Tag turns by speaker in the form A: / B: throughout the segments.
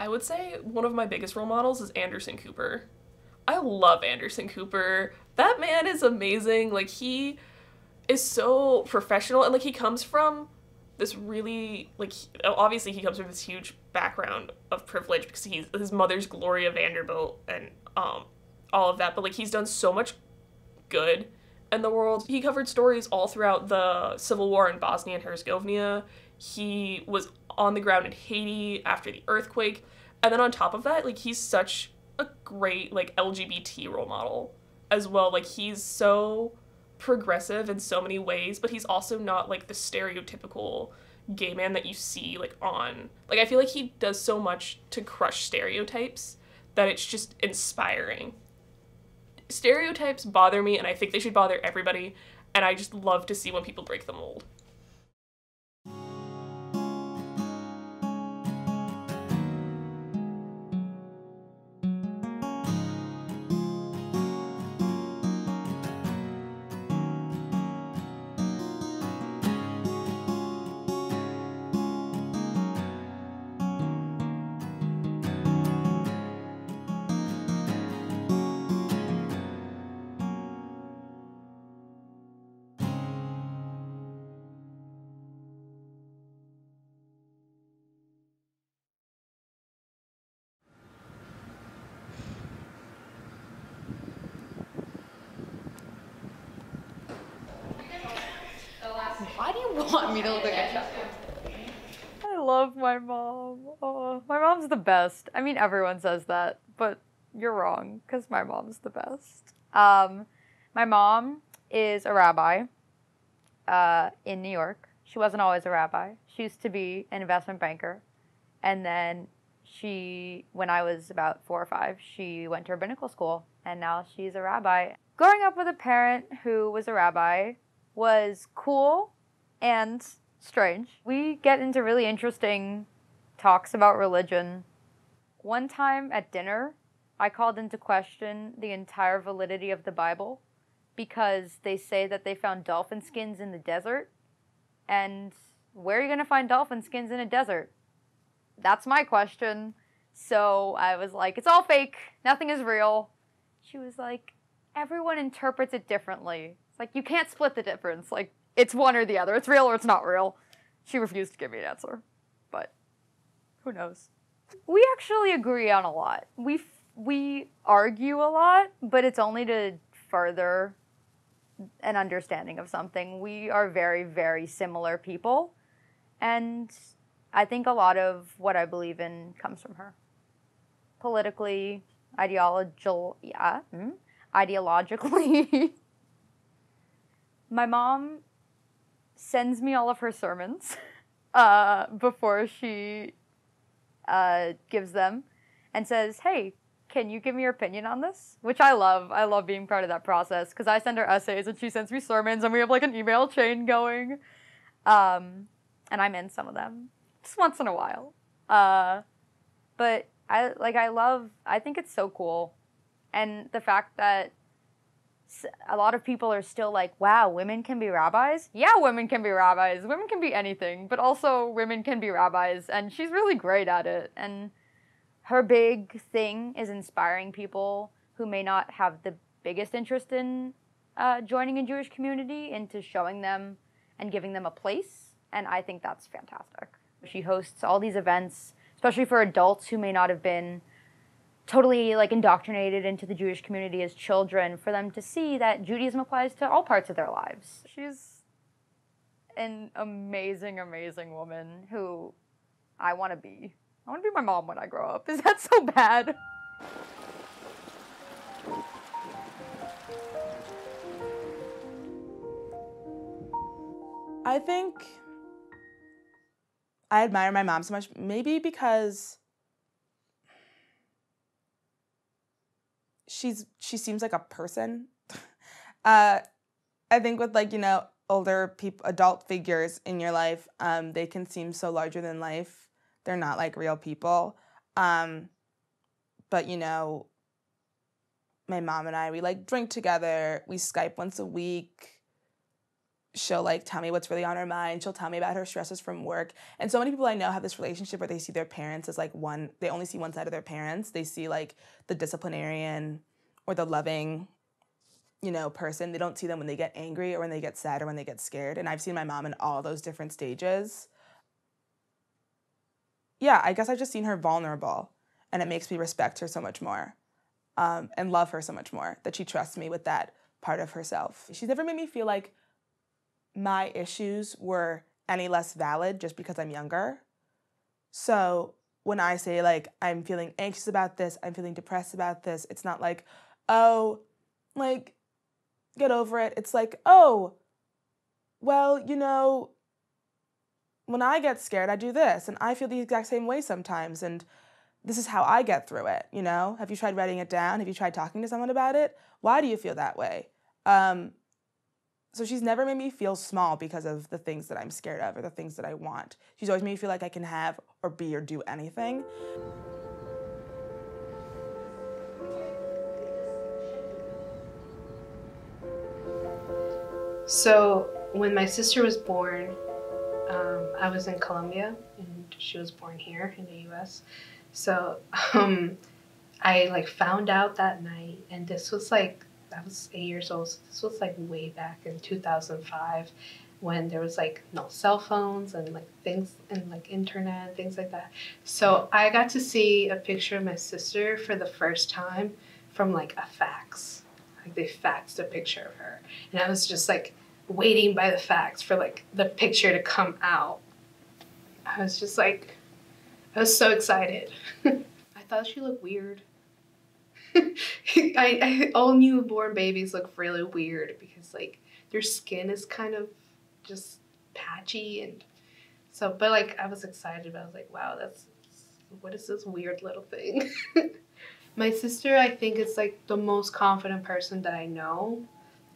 A: I would say one of my biggest role models is Anderson Cooper. I love Anderson Cooper. That man is amazing. Like, he is so professional, and like he comes from this really like obviously he comes from this huge background of privilege because his mother's Gloria Vanderbilt and all of that, but like he's done so much good in the world. He covered stories all throughout the civil war in Bosnia and Herzegovina. He was on the ground in Haiti after the earthquake, and then on top of that, like he's such a great like LGBT role model as well. Like he's so progressive in so many ways, but he's also not like the stereotypical gay man that you see like on like I feel like he does so much to crush stereotypes that it's just inspiring. Stereotypes bother me, and I think they should bother everybody, and I just love to see when people break the mold.
B: Why do you want me to look like a child?
C: I love my mom. Oh, my mom's the best. I mean, everyone says that, but you're wrong, because my mom's the best. My mom is a rabbi in New York. She wasn't always a rabbi. She used to be an investment banker. And then when I was about 4 or 5, she went to rabbinical school, and now she's a rabbi. Growing up with a parent who was a rabbi was cool and strange. We get into really interesting talks about religion. One time at dinner, I called into question the entire validity of the Bible because they say that they found dolphin skins in the desert. And where are you going to find dolphin skins in a desert? That's my question. So I was like, it's all fake. Nothing is real. She was like, everyone interprets it differently. It's like, you can't split the difference. Like, it's one or the other. It's real or it's not real. She refused to give me an answer. But who knows? We actually agree on a lot. We argue a lot, but it's only to further an understanding of something. We are very, very similar people. And I think a lot of what I believe in comes from her. Politically, ideologically. My mom sends me all of her sermons before she gives them and says, hey, can you give me your opinion on this? Which I love. I love being part of that process because I send her essays and she sends me sermons and we have like an email chain going. And I'm in some of them just once in a while. But I think it's so cool. And the fact that a lot of people are still like, wow, women can be rabbis? Yeah, women can be rabbis. Women can be anything, but also women can be rabbis. And she's really great at it. And her big thing is inspiring people who may not have the biggest interest in joining a Jewish community into showing them and giving them a place. And I think that's fantastic. She hosts all these events, especially for adults who may not have been totally like indoctrinated into the Jewish community as children, for them to see that Judaism applies to all parts of their lives. She's an amazing, amazing woman who I want to be. I want to be my mom when I grow up. Is that so bad?
D: I think I admire my mom so much, maybe because she seems like a person. I think with older people, adult figures in your life, they can seem so larger than life. They're not like real people. But my mom and I, we like drink together. We Skype once a week. she'll like tell me what's really on her mind. She'll tell me about her stresses from work. And so many people I know have this relationship where they see their parents as like they only see one side of their parents. They see like the disciplinarian or the loving, person. They don't see them when they get angry or when they get sad or when they get scared. And I've seen my mom in all those different stages. Yeah, I guess I've just seen her vulnerable, and it makes me respect her so much more, and love her so much more, that she trusts me with that part of herself. She's never made me feel like my issues were any less valid just because I'm younger. So when I say like, I'm feeling anxious about this, I'm feeling depressed about this, it's not like, oh, like, get over it. It's like, oh, well, when I get scared, I do this, and I feel the exact same way sometimes, and this is how I get through it, Have you tried writing it down? Have you tried talking to someone about it? Why do you feel that way? So she's never made me feel small because of the things that I'm scared of or the things that I want. She's always made me feel like I can have or be or do anything.
E: So when my sister was born, I was in Colombia and she was born here in the US. So I like found out that night, and this was like, I was 8 years old, so this was like way back in 2005 when there was like no cell phones and like things and like internet and things like that. So I got to see a picture of my sister for the first time from like a fax. Like they faxed a picture of her, and I was just like waiting by the fax for like the picture to come out. I was just like, I was so excited. I thought she looked weird. All newborn babies look really weird because like their skin is kind of just patchy, and so, but like I was excited, but I was like, wow, what is this weird little thing? My sister, I think, is like the most confident person that I know,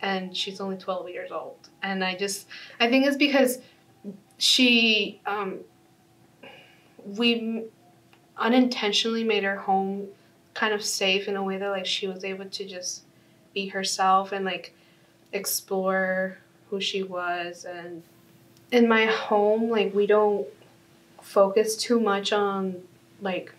E: and she's only 12 years old. And I think it's because we unintentionally made her home kind of safe in a way that like she was able to just be herself and like explore who she was. And in my home, like we don't focus too much on like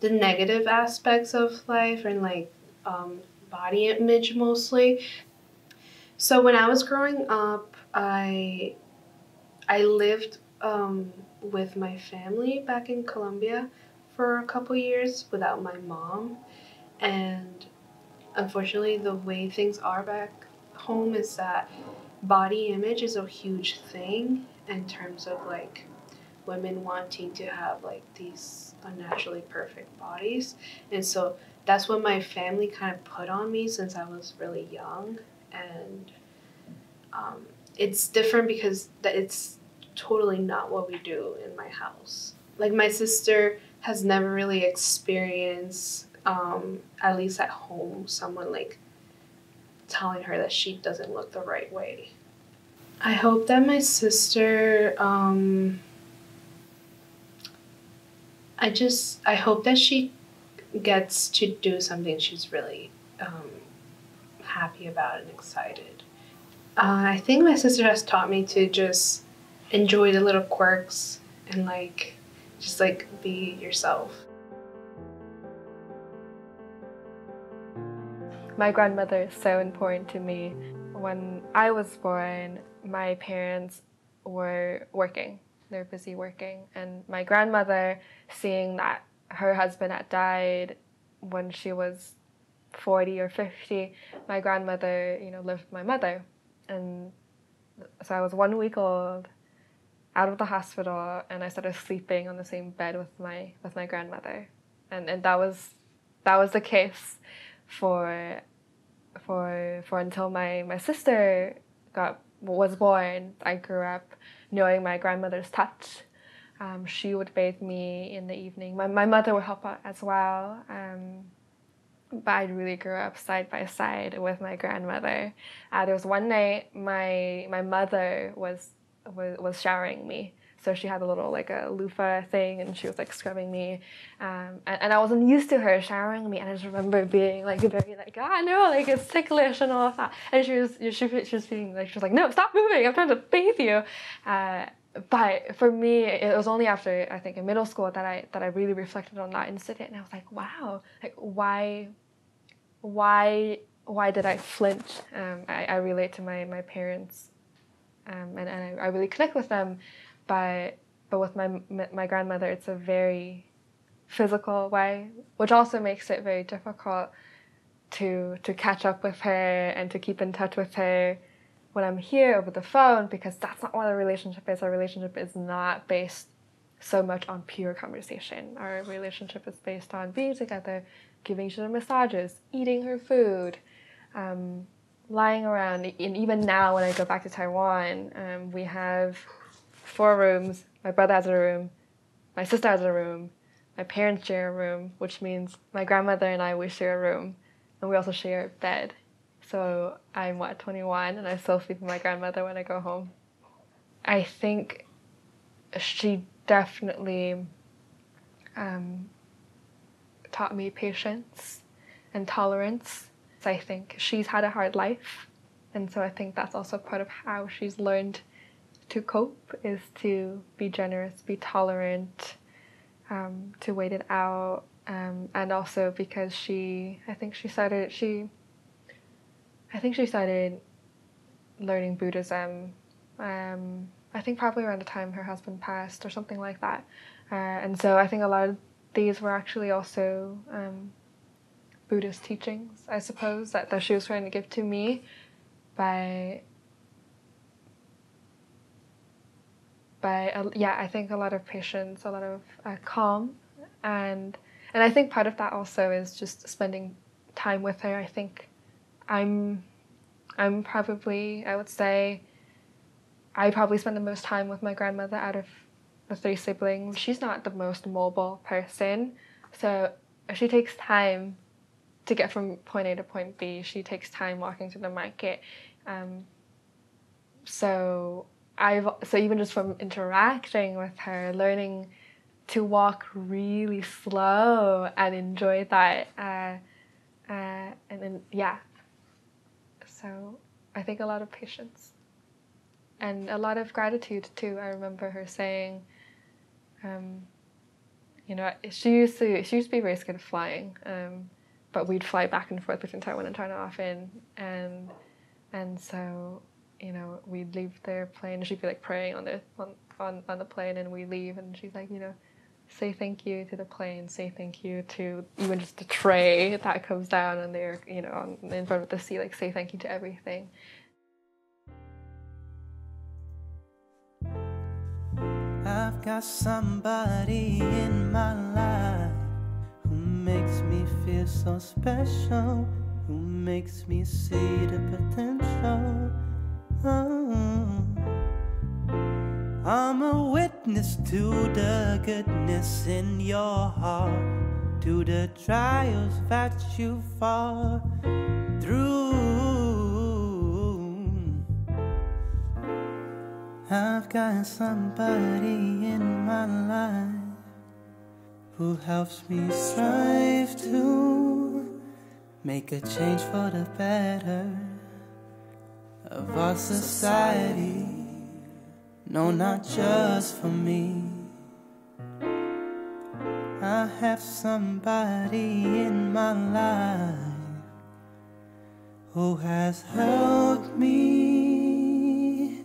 E: the negative aspects of life and like body image mostly. So when I was growing up, I lived with my family back in Colombia for a couple years without my mom, and unfortunately the way things are back home is that body image is a huge thing in terms of like women wanting to have like these unnaturally perfect bodies. And so that's what my family kind of put on me since I was really young. And it's different because it's totally not what we do in my house. Like my sister has never really experienced, at least at home, someone like telling her that she doesn't look the right way. I hope that my sister, I hope that she gets to do something she's really happy about and excited. I think my sister has taught me to just enjoy the little quirks and like just like be yourself.
F: My grandmother is so important to me. When I was born, my parents were working. They're busy working. And my grandmother, seeing that her husband had died when she was 40 or 50, my grandmother, lived with my mother. And so I was 1 week old, out of the hospital, and I started sleeping on the same bed with my grandmother. And that was the case for until my sister was born. I grew up knowing my grandmother's touch. She would bathe me in the evening. My mother would help out as well. But I really grew up side by side with my grandmother. There was one night my mother was showering me. So she had a little like a loofah thing, and she was like scrubbing me, and I wasn't used to her showering me, and I just remember being like very like, ah no, like it's ticklish and all of that, and she was being like, she was like, no, stop moving, I'm trying to bathe you. But for me, it was only after, I think, in middle school that I really reflected on that incident, and I was like, wow, like why did I flinch? I relate to my parents, and I really connect with them, but with my grandmother, it's a very physical way, which also makes it very difficult to catch up with her and to keep in touch with her when I'm here over the phone, because that's not what a relationship is. Our relationship is not based so much on pure conversation. Our relationship is based on being together, giving each other massages, eating her food, lying around. And even now when I go back to Taiwan, we have 4 rooms. My brother has a room, my sister has a room, my parents share a room, which means my grandmother and we share a room, and we also share a bed. So I'm 21, and I still sleep with my grandmother when I go home. I think she definitely taught me patience and tolerance. So I think she's had a hard life, and so I think that's also part of how she's learned to cope, is to be generous, be tolerant, to wait it out, and also because I think she started learning Buddhism, I think probably around the time her husband passed or something like that. And so I think a lot of these were actually also Buddhist teachings, I suppose, that she was trying to give to me by I think a lot of patience, a lot of calm, and I think part of that also is just spending time with her. I think I'm probably, I would say, I probably spend the most time with my grandmother out of the 3 siblings. She's not the most mobile person, so she takes time to get from point A to point B. She takes time walking to the market. So even just from interacting with her, learning to walk really slow and enjoy that, and then so I think a lot of patience and a lot of gratitude too. I remember her saying, she used to be very scared of flying, but we'd fly back and forth between Taiwan and China often, and so we'd leave their plane, and she'd be like praying on the plane, and we leave, and she's like, say thank you to the plane, say thank you to even just the tray that comes down on there, in front of the sea, like say thank you to everything.
G: I've got somebody in my life who makes me feel so special, who makes me see the potential. I'm a witness to the goodness in your heart, to the trials that you fall through. I've got somebody in my life who helps me strive to make a change for the better of our society. No, not just for me. I have somebody in my life who has helped me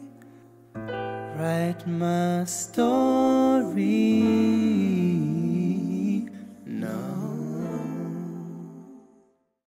G: write my story.